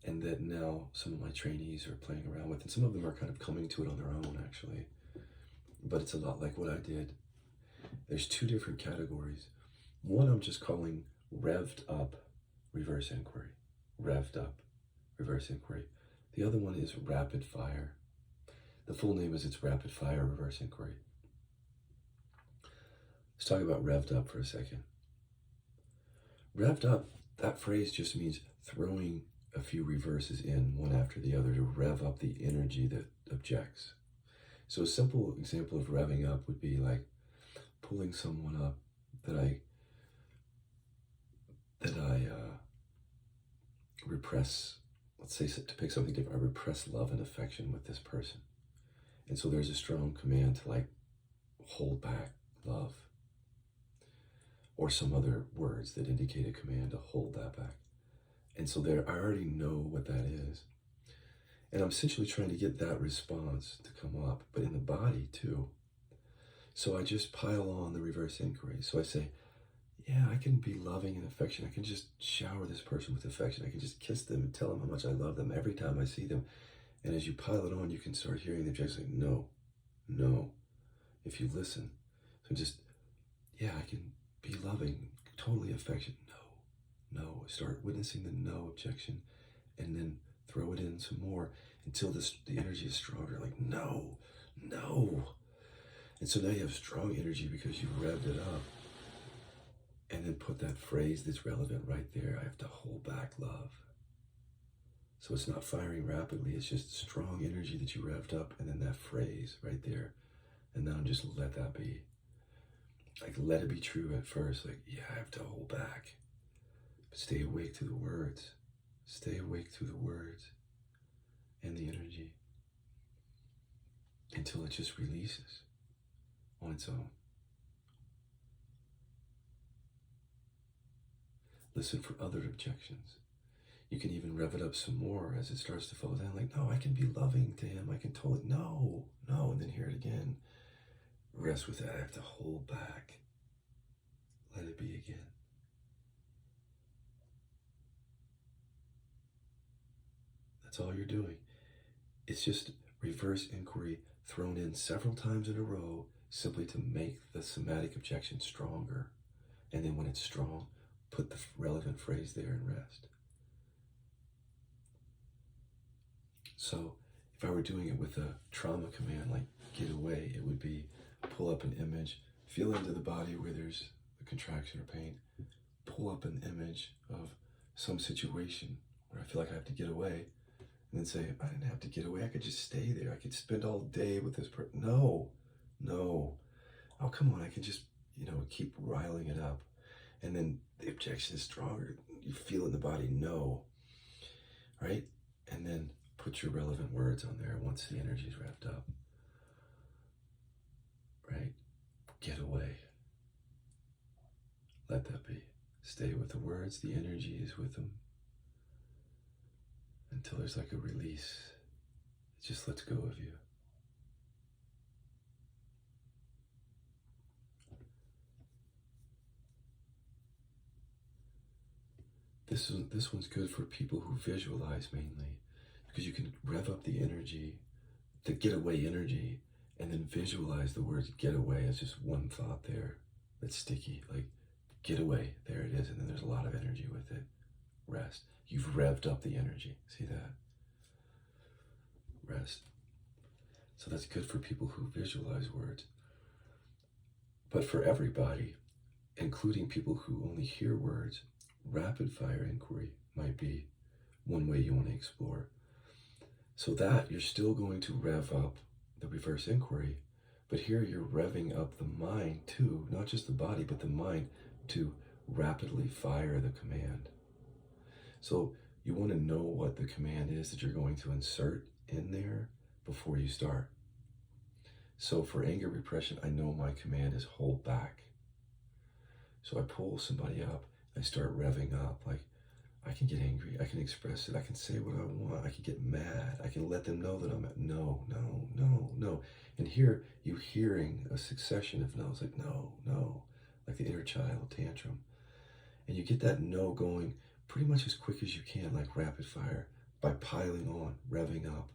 and that now some of my trainees are playing around with, and some of them are kind of coming to it on their own, actually. But it's a lot like what I did. There's two different categories. One I'm just calling revved up reverse inquiry. Revved up reverse inquiry. The other one is rapid fire. The full name is it's rapid fire reverse inquiry. Let's talk about revved up for a second. Revved up, that phrase just means throwing a few reverses in one after the other to rev up the energy that objects. So a simple example of revving up would be like pulling someone up that I repress. Let's say, to pick something different, I repress love and affection with this person. And so there's a strong command to like hold back love, or some other words that indicate a command to hold that back. And so there, I already know what that is. And I'm essentially trying to get that response to come up, but in the body too. So I just pile on the reverse inquiry. So I say, yeah, I can be loving and affectionate. I can just shower this person with affection. I can just kiss them and tell them how much I love them every time I see them. And as you pile it on, you can start hearing the object like, no, no, if you listen. So just, yeah, I can be loving, totally affectionate. No, no. Start witnessing the no objection, and then throw it in some more until the energy is stronger. Like, no, no. And so now you have strong energy because you've revved it up. And then put that phrase that's relevant right there. I have to hold back love. So it's not firing rapidly. It's just strong energy that you revved up, and then that phrase right there. And now just let that be. Like, let it be true at first. Like, yeah, I have to hold back. But stay awake to the words. Stay awake to the words and the energy until it just releases on its own. Listen for other objections. You can even rev it up some more as it starts to fall down. Like, no, I can be loving to him. I can totally, no, no. And then hear it again. Rest with that. I have to hold back. Let it be again. That's all you're doing. It's just reverse inquiry thrown in several times in a row simply to make the somatic objection stronger. And then when it's strong, put the relevant phrase there and rest. So if I were doing it with a trauma command like get away, it would be pull up an image, feel into the body where there's a contraction or pain, pull up an image of some situation where I feel like I have to get away, and then say, I didn't have to get away, I could just stay there. I could spend all day with this person. No, no. Oh, come on, I can just, keep riling it up. And then the objection is stronger. You feel in the body, no. Right? And then put your relevant words on there once the energy is wrapped up. Right? Get away. Let that be. Stay with the words. The energy is with them until there's like a release. It just lets go of you. This one's good for people who visualize mainly, because you can rev up the energy, the getaway energy, and then visualize the words getaway as just one thought there that's sticky. Like, get away, there it is, and then there's a lot of energy with it. Rest. You've revved up the energy. See that? Rest. So that's good for people who visualize words. But for everybody, including people who only hear words, rapid fire inquiry might be one way you want to explore. So that you're still going to rev up the reverse inquiry, but here you're revving up the mind too, not just the body, but the mind to rapidly fire the command. So you want to know what the command is that you're going to insert in there before you start. So for anger repression, I know my command is hold back. So I pull somebody up, I start revving up, like, I can get angry, I can express it, I can say what I want, I can get mad, I can let them know that I'm at no, no, no, no. And here, you hearing a succession of no's, like no, no, like the inner child tantrum. And you get that no going pretty much as quick as you can, like rapid fire, by piling on, revving up.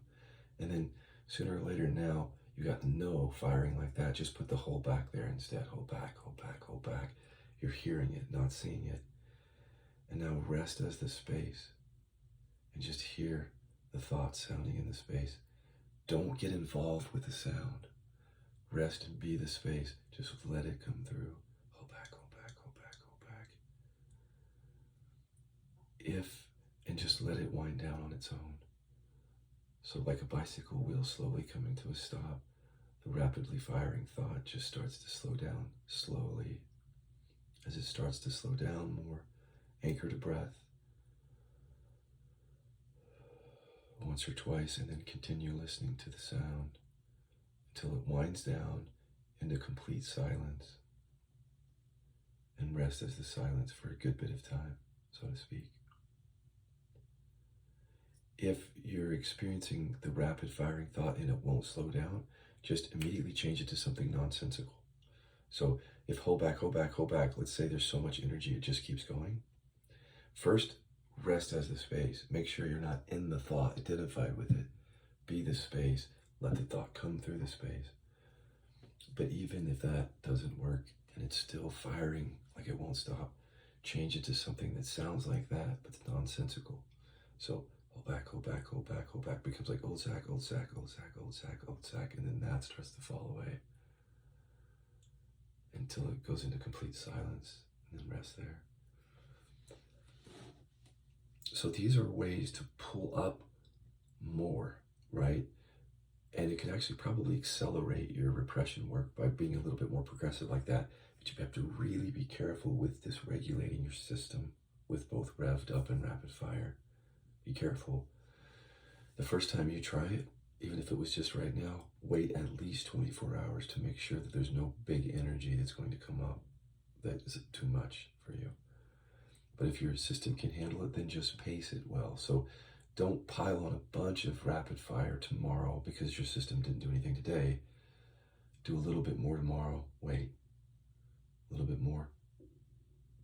And then sooner or later now, you got the no firing like that, just put the hold back there instead, hold back, hold back, hold back. You're hearing it, not seeing it. And now rest as the space and just hear the thoughts sounding in the space. Don't get involved with the sound. Rest and be the space. Just let it come through. Hold back, hold back, hold back, hold back. And just let it wind down on its own. So like a bicycle wheel slowly coming to a stop, the rapidly firing thought just starts to slow down slowly. As it starts to slow down more, anchor to breath. Once or twice, and then continue listening to the sound until it winds down into complete silence, and rest as the silence for a good bit of time, so to speak. If you're experiencing the rapid firing thought and it won't slow down, just immediately change it to something nonsensical. So if hold back, hold back, hold back, let's say there's so much energy it just keeps going. First, rest as the space. Make sure you're not in the thought, identified with it. Be the space. Let the thought come through the space. But even if that doesn't work and it's still firing like it won't stop, change it to something that sounds like that, but it's nonsensical. So hold back, hold back, hold back, hold back becomes like old sack, old sack, old sack, old sack, old sack, and then that starts to fall away until it goes into complete silence, and then rest there. So these are ways to pull up more, right? And it can actually probably accelerate your repression work by being a little bit more progressive like that. But you have to really be careful with dysregulating your system with both revved up and rapid fire. Be careful. The first time you try it, even if it was just right now, wait at least 24 hours to make sure that there's no big energy that's going to come up that is too much for you. But if your system can handle it, then just pace it well. So don't pile on a bunch of rapid fire tomorrow because your system didn't do anything today. Do a little bit more tomorrow. Wait. A little bit more.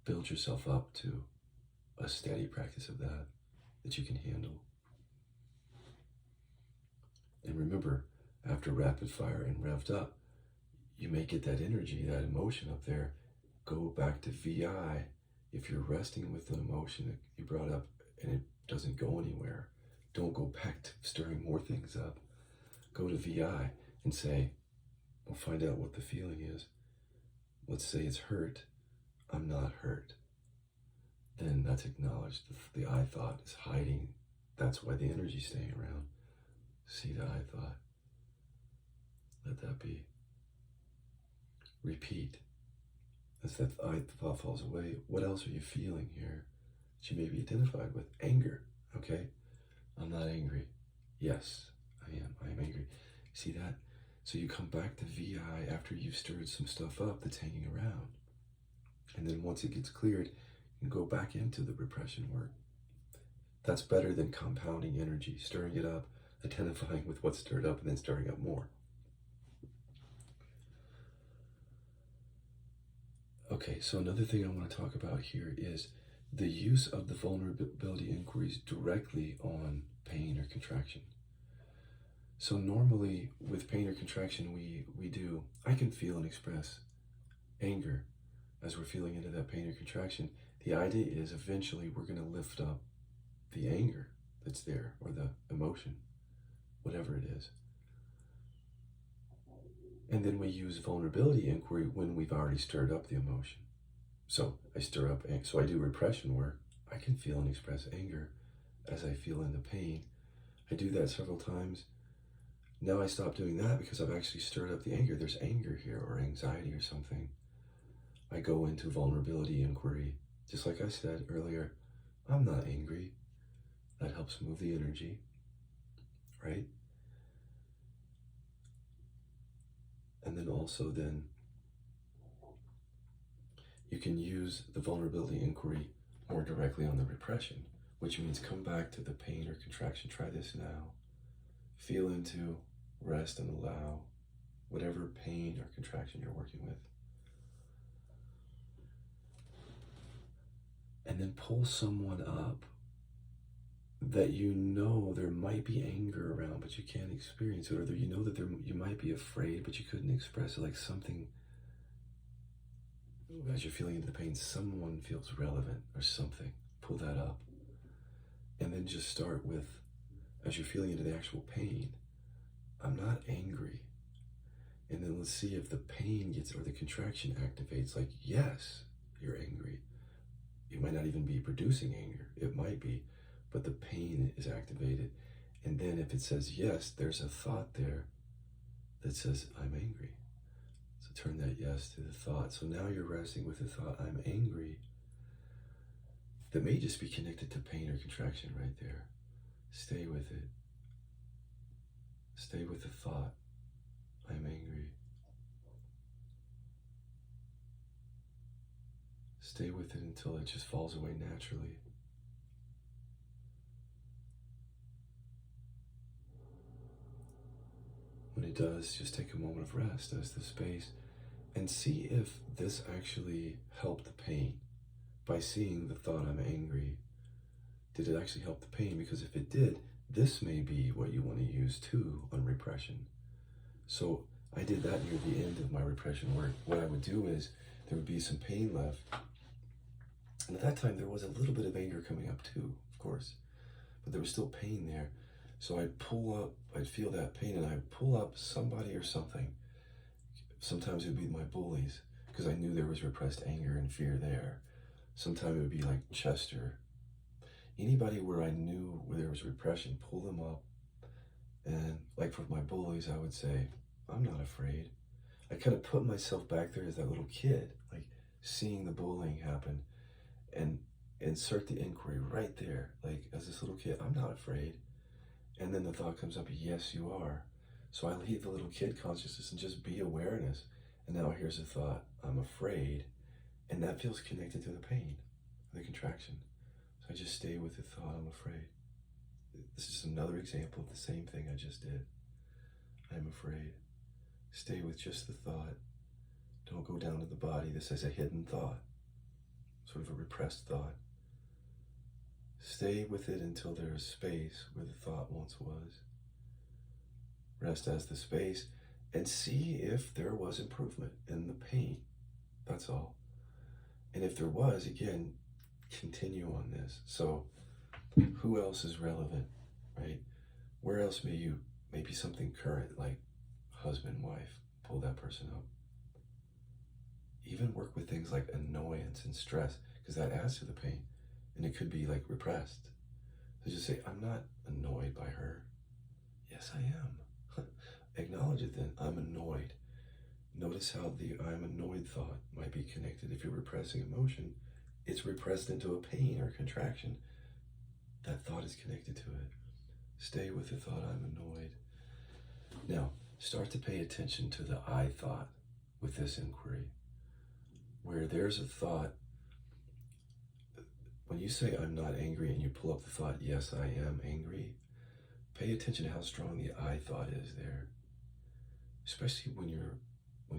Build yourself up to a steady practice of that you can handle. And remember, after rapid fire and revved up, you may get that energy, that emotion up there. Go back to VI. If you're resting with an emotion that you brought up and it doesn't go anywhere, don't go back to stirring more things up. Go to VI and say, we'll find out what the feeling is. Let's say it's hurt. I'm not hurt. Then that's acknowledged. The I thought is hiding. That's why the energy's staying around. See the I thought. Let that be. Repeat. As that I thought falls away, what else are you feeling here that you may be identified with? Anger. Okay? I'm not angry. Yes, I am. I am angry. See that? So you come back to VI after you've stirred some stuff up that's hanging around. And then once it gets cleared, you can go back into the repression work. That's better than compounding energy, stirring it up, identifying with what's stirred up, and then stirring up more. Okay, so another thing I want to talk about here is the use of the vulnerability inquiries directly on pain or contraction. So normally with pain or contraction, we do, I can feel and express anger as we're feeling into that pain or contraction. The idea is eventually we're going to lift up the anger that's there, or the emotion, whatever it is. And then we use vulnerability inquiry when we've already stirred up the emotion. So I stir up, so I do repression work. I can feel and express anger as I feel into pain. I do that several times. Now I stop doing that because I've actually stirred up the anger. There's anger here or anxiety or something. I go into vulnerability inquiry. Just like I said earlier, I'm not angry. That helps move the energy, right? And then also then you can use the vulnerability inquiry more directly on the repression, which means come back to the pain or contraction. Try this now. Feel into, rest and allow whatever pain or contraction you're working with. And then pull someone up that you know there might be anger around, but you can't experience it, or that you know that you might be afraid, but you couldn't express it, like something as you're feeling into the pain, someone feels relevant or something. Pull that up. And then just start with, as you're feeling into the actual pain, I'm not angry. And then let's see if the pain gets, or the contraction activates, like, yes, you're angry. You might not even be producing anger. It might be, but the pain is activated. And then if it says yes, there's a thought there that says, I'm angry. So turn that yes to the thought. So now you're resting with the thought, I'm angry. That may just be connected to pain or contraction right there. Stay with it. Stay with the thought, I'm angry. Stay with it until it just falls away naturally. When it does, just take a moment of rest as the space and see if this actually helped the pain. By seeing the thought, I'm angry, did it actually help the pain? Because if it did, this may be what you want to use too on repression. So I did that near the end of my repression work. What I would do is there would be some pain left. And at that time, there was a little bit of anger coming up too, of course, but there was still pain there. So I'd pull up, I'd feel that pain, and I'd pull up somebody or something. Sometimes it would be my bullies, because I knew there was repressed anger and fear there. Sometimes it would be like Chester. Anybody where I knew where there was repression, pull them up. And like for my bullies, I would say, I'm not afraid. I kind of put myself back there as that little kid, like seeing the bullying happen, and insert the inquiry right there, like as this little kid, I'm not afraid. And then the thought comes up, yes, you are. So I leave the little kid consciousness and just be awareness. And now here's a thought, I'm afraid. And that feels connected to the pain, the contraction. So I just stay with the thought, I'm afraid. This is another example of the same thing I just did. I'm afraid. Stay with just the thought. Don't go down to the body. This is a hidden thought, sort of a repressed thought. Stay with it until there is space where the thought once was. Rest as the space and see if there was improvement in the pain. That's all. And if there was, again, continue on this. So who else is relevant, right? Where else maybe something current, like husband, wife, pull that person up. Even work with things like annoyance and stress, because that adds to the pain. And it could be like repressed. So just say, I'm not annoyed by her. Yes, I am. Acknowledge it then. I'm annoyed. Notice how the I'm annoyed thought might be connected. If you're repressing emotion, it's repressed into a pain or contraction. That thought is connected to it. Stay with the thought, I'm annoyed. Now, start to pay attention to the I thought with this inquiry. Where there's a thought, when you say I'm not angry and you pull up the thought, yes, I am angry, pay attention to how strong the I thought is there. Especially when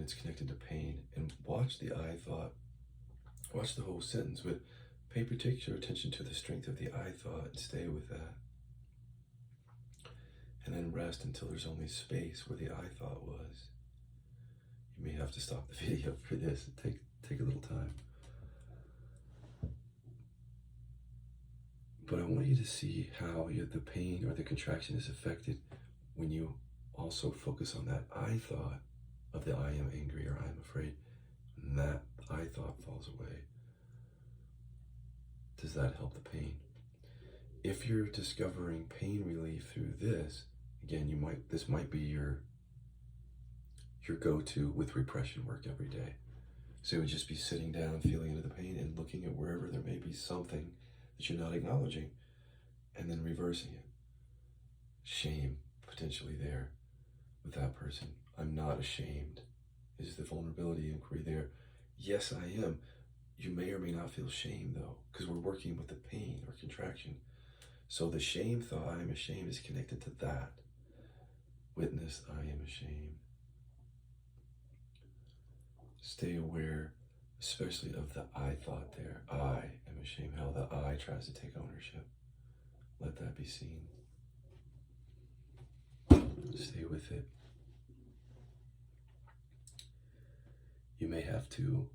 it's connected to pain, and watch the I thought, watch the whole sentence, but pay particular attention to the strength of the I thought and stay with that. And then rest until there's only space where the I thought was. You may have to stop the video for this. Take a little time. But I want you to see how the pain or the contraction is affected when you also focus on that I thought of the I am angry or I am afraid, and that I thought falls away. Does that help the pain? If you're discovering pain relief through this, again, this might be your go-to with repression work every day. So it would just be sitting down, feeling into the pain, and looking at wherever there may be something that you're not acknowledging, and then reversing it. Shame potentially there with that person. I'm not ashamed. Is the vulnerability inquiry there? Yes, I am. You may or may not feel shame though, because we're working with the pain or contraction. So the shame thought, I am ashamed, is connected to that. Witness, I am ashamed. Stay aware, especially of the I thought there. I am ashamed, how the I tries to take ownership. Let that be seen. Stay with it. You may have to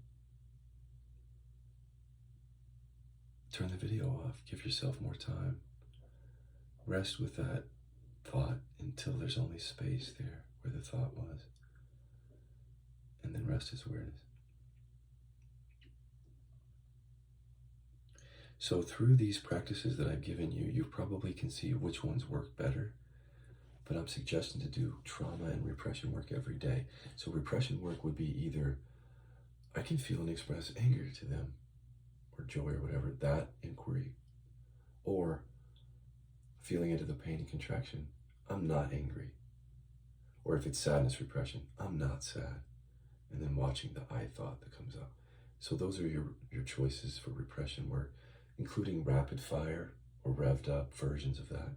turn the video off. Give yourself more time. Rest with that thought until there's only space there where the thought was. And then rest is awareness. So through these practices that I've given you, you probably can see which ones work better. But I'm suggesting to do trauma and repression work every day. So repression work would be either I can feel and express anger to them, or joy or whatever, that inquiry. Or feeling into the pain and contraction, I'm not angry. Or if it's sadness repression, I'm not sad. And then watching the I thought that comes up. So those are your choices for repression work, including rapid fire or revved up versions of that.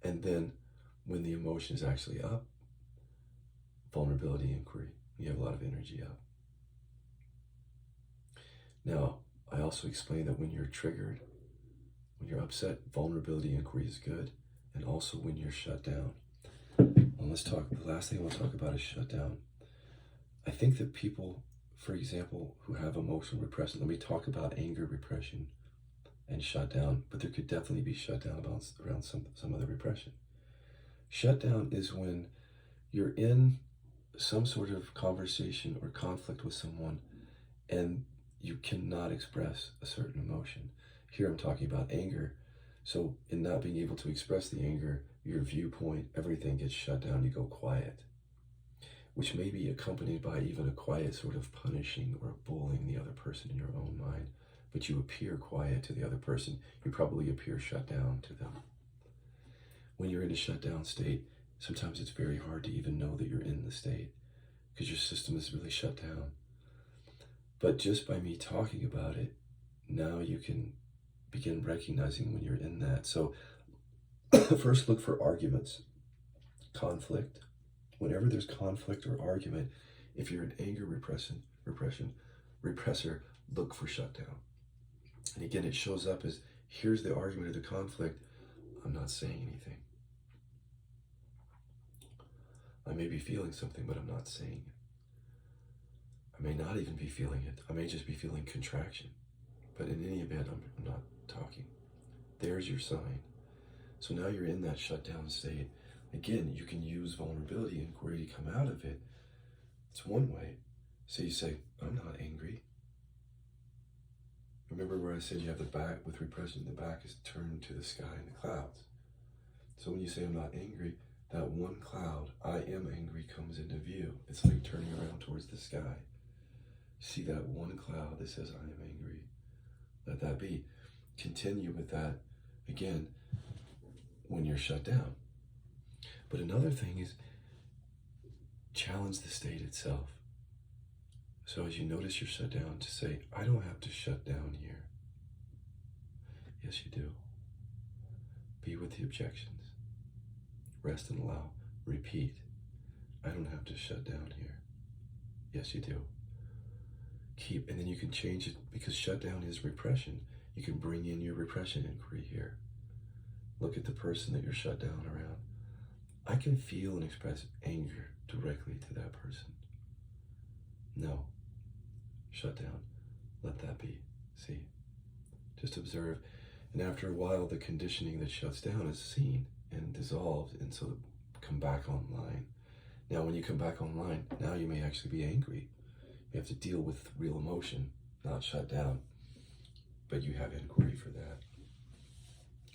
And then when the emotion is actually up, vulnerability inquiry. You have a lot of energy up. Now, I also explained that when you're triggered, when you're upset, vulnerability inquiry is good. And also when you're shut down. And let's talk, the last thing I want to talk about is shut down. I think that people, for example, who have emotional repression, let me talk about anger repression and shut down, but there could definitely be shut down around some other repression. Shut down is when you're in some sort of conversation or conflict with someone and you cannot express a certain emotion. Here I'm talking about anger. So in not being able to express the anger, your viewpoint, everything gets shut down, you go quiet, which may be accompanied by even a quiet sort of punishing or bullying the other person in your own mind, but you appear quiet to the other person. You probably appear shut down to them. When you're in a shutdown state, sometimes it's very hard to even know that you're in the state because your system is really shut down. But just by me talking about it, now you can begin recognizing when you're in that. So first look for arguments, conflict. Whenever there's conflict or argument, if you're an anger repressor, look for shutdown. And again, it shows up as, here's the argument or the conflict. I'm not saying anything. I may be feeling something, but I'm not saying it. I may not even be feeling it. I may just be feeling contraction. But in any event, I'm not talking. There's your sign. So now you're in that shutdown state. Again, you can use vulnerability inquiry to come out of it. It's one way. So you say, I'm not angry. Remember where I said you have the back with repression, the back is turned to the sky and the clouds. So when you say I'm not angry, that one cloud, I am angry, comes into view. It's like turning around towards the sky. See that one cloud that says I am angry. Let that be. Continue with that again when you're shut down. But another thing is challenge the state itself. So as you notice you're shut down, to say, I don't have to shut down here. Yes, you do. Be with the objections. Rest and allow. Repeat. I don't have to shut down here. Yes, you do. Keep, and then you can change it, because shutdown is repression. You can bring in your repression inquiry here. Look at the person that you're shut down around. I can feel and express anger directly to that person. No. Shut down. Let that be. See? Just observe. And after a while, the conditioning that shuts down is seen and dissolved, and so come back online. Now, when you come back online, now you may actually be angry. You have to deal with real emotion, not shut down. But you have inquiry for that.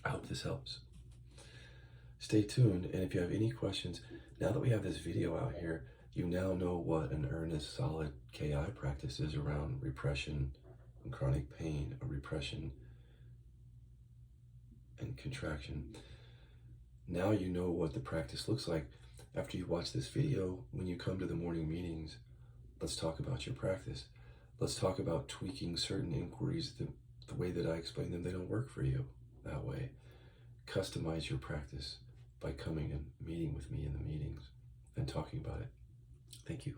I hope this helps. Stay tuned, and if you have any questions, now that we have this video out here, you now know what an earnest, solid KI practice is around repression and chronic pain, or repression and contraction. Now you know what the practice looks like. After you watch this video, when you come to the morning meetings, let's talk about your practice. Let's talk about tweaking certain inquiries. The way that I explain them, they don't work for you that way. Customize your practice by coming and meeting with me in the meetings and talking about it. Thank you.